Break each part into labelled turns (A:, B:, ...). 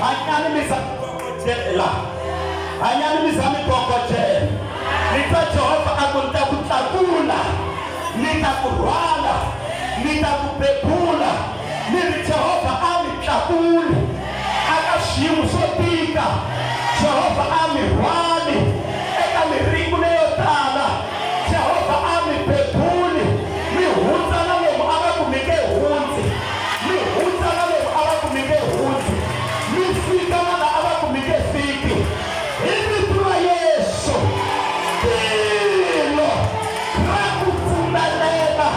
A: hanyani mizamikokotela, hanyani mizamikokotela. Nita Jehova akutakutakula, nitakurwala, nitakupepula. Nili Jehova amikakuli, akashimu sotika. Jehova amirwali, eka miringu neyotala. Jehova amipepuli, mihunza na lomu abakumike hunzi, mihunza na lomu abakumike hunzi, mifika na abakumike fiki. Hivi tuwa Yesu tilo rakufundalela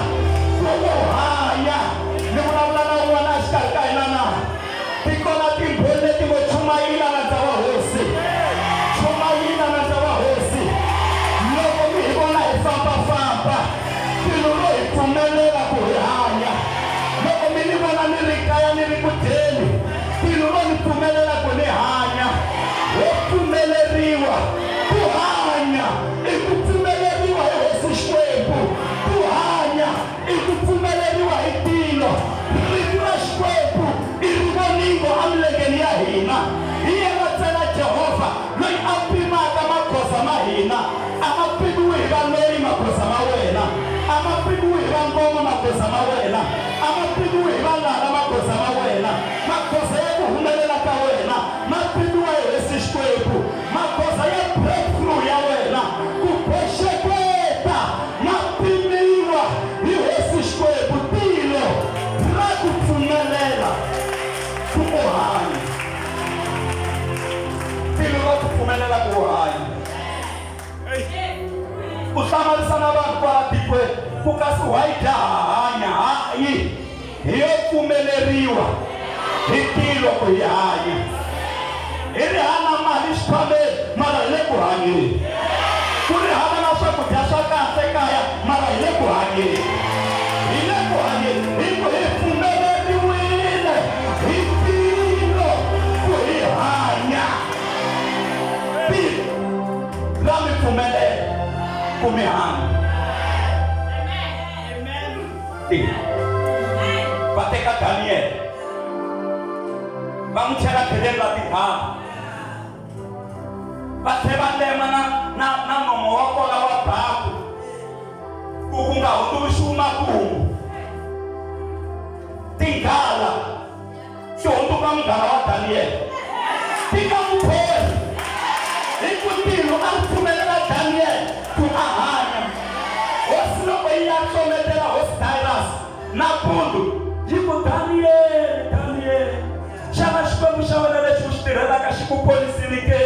A: kukuhanya. Nimunawula na uwanashika inana tikona timbele timo chumaila na zawa hosi, chumaila na zawa hosi. Loko mihibona ifamba tilulo ifumelela kuhanya. Loko minibona nirikaya nirikuteni tilulo ifumelela kunihanya. Ukumeleriwa kuhanya, ikufumeleriwa Xikwembu. Kuhanya ikufumeleriwa itilo rikula Xikwembu irivoningo amilengeni ya hina. Iye vatsela Jehova loyi apimaka magoza ma hina. Amapikiwi hi valoyi magoza ma wena, amapikiwi hi vangoma magoza ma wena, amapikiwi hi valala magoza ma wena. Magoza ya ku humelela ka wena mapikiwa hi Xikwembu. Magoza ya breakthrough ya wena ku boxeketa mapimiwa hi Xikwembu. Tilo ra ku pfumelela ku hanya, tilo ra ku pfumelela ku hanya. Ku hlamarisa na vanhu kwala tikweni ku kasi wayita hanya. Hayi, hi yo pfumeleriwa hi tilo ku hi hanya. Hi ri hana mali xikhwameni mara hi le ku hanyeni, ku ri hana na swakudya swa kahle kaya mara hi le ku hanyeni, hi le ku hanyeni. Hi ku hi pfumeleriwile hi tilo ku hi hanya. Tilo ra mi pfumelela ku mi hanya. Tilo va teka Daniel va n'wi chela kheleni ra tinharhu, va tlhela va lema na nomo wa kona wa baku ku nga hundzuluxiwi makungu. Tinghala xi hundzuka munghana wa Daniel, ti nga n'wi khori hi ku tilo a ri pfumelela Daniel ku a hanya. Hosi loko yi ya tlometela hosi Darius nampundzu yi ku Daniel, xana Xikwembu xa wena lexi u xi tirhelaka xi ku ponisile ke?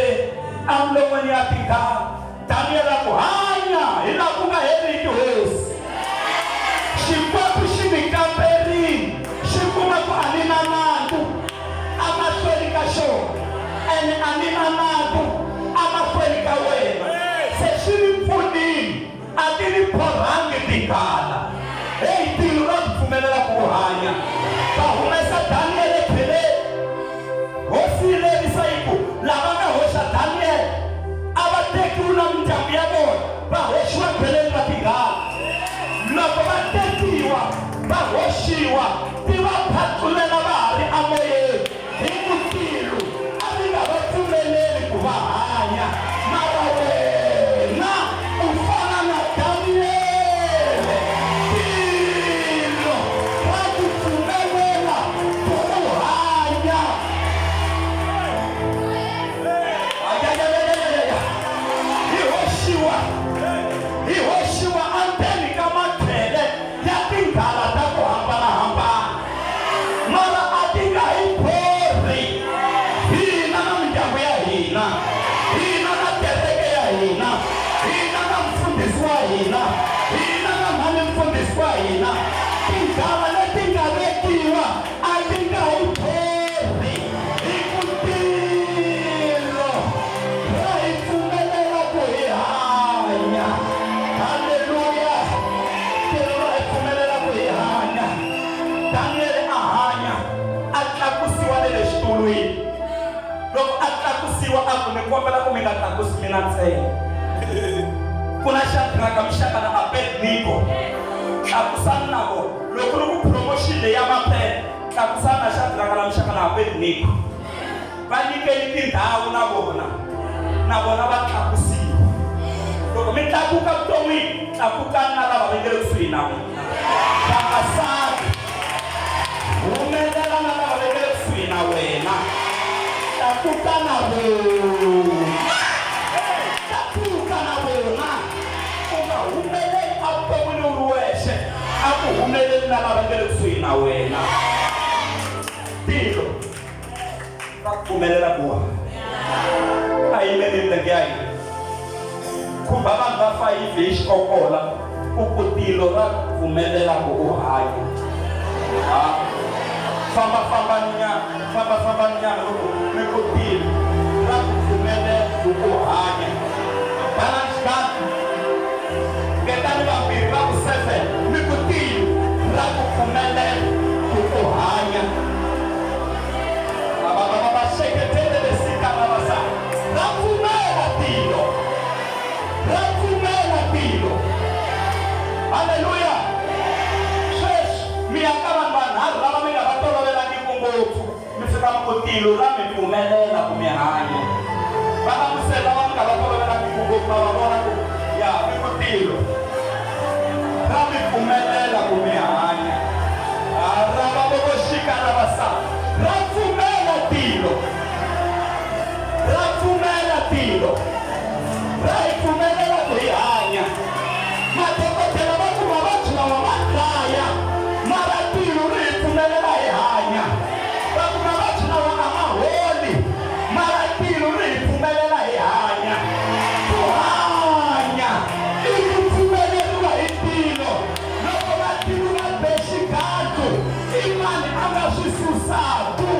A: Amilon'weni ya tinghala Daniel a ku hanya hi laha ku nga heriki hosi. Xikwembu xi mi kamberile, xi kuma ku a ni na nandzu amahlweni ka xona, ene a ni na nandzu amahlweni ka wena. Se xi ni pfunile, a ti ni porhangi tinghala. Heyi tilo ra ku pfumelela ku hanya. Va humesa Daniel ekheleni. Hosi yi lerisa yi ku lava nga hoxa Daniel a va tekiwi na mindyangu ya vona, va hoxiwa kheleni ra tinghala. Loko va tekiwa va hoxiwa ti va phatulela va ha ri amoyeni. Hi ku tilo a ri nga va pfumeleli ku va hanya. Mara wena u fana na Daniel, tilo ra ku pfumelela ku hanya. Hi hoxiwa andzeni ka matlhele ya tinghala ta ku hambanahambana, mara a ti nga hi khori. Hina na mindyangu ya hina, hina na kereke ya hina, hina na mfundhisi wa hina, hina na mhani mfundhisi wa hina. Tinghala leti nga vekiwa a ti nga hi khori. Hi ku tilo ra hi pfumelela ku hi hanya. Haleluya, tilo ra hi pfumelela ku hi hanya. Daniel a hanya, a tlakusiwa le le xitulwini. Loko a tlakusiwa a ku ni kombela ku mi nga tlakusi mina ntsena. Ku na Shadraka, Meshaki na Abednego. Tlakusani na vona. Loko ni ku promotion leyi ya maphela, tlakusani na Shadraka na Meshaki na Abednego. va nyikeli tindhawu na vona va tlakusiwa. Loko mi tlakuka vuton'wini, tlakukani na lava va nge le kusuhi na n'wina. Vavasati, humelela na lava va nge le kusuhi na wena. Tlakuka na vona. Tlakuka na vona. U nga humeleli evuton'wini u ri wexe, a ku humeleli na lava nge le kusuhi na wena. Tilo ra ku humelela ku wa. A yimeli milenge ya hina. Khumba vanhu va 5 hi xikokola ku tilo ra pfumelela ku u hanya. Famba nyana loko mi ku tilo ra pfumelela ku u hanya. Balance that. Ketani vambirhi va ku 7 mi ku tilo ra ku pfumelela ku u hanya. Va seketele lesika ra vasati ra pfumela tilo. Haleluya. Sweswi mi aka vanhu vanharhu lava mi nga va tolovelangiki ngopfu, mi fika mi ku tilo ra mi pfumelela ku mi hanya. Va hlamusela lava mi nga va tolovelangiki ngopfu ma va vona ku ya mi ku tilo ra mi pfumelela ku mi hanya. Ra va voxika ra vasati ra pfumela tilo. Ra pfumela tilo. Ra hi pfumelela ku hi hanya. Madokodela va ku mavabyi lawa va dlaya, mara tilo ri hi pfumelela hi hanya. Va ku mavabyi lawa a ma holi, mara tilo ri hi pfumelela hi hanya. Ku hanya i ku pfumeleriwa hi tilo. Loko va tilo va be xigandlo, i mani a nga swi susaku.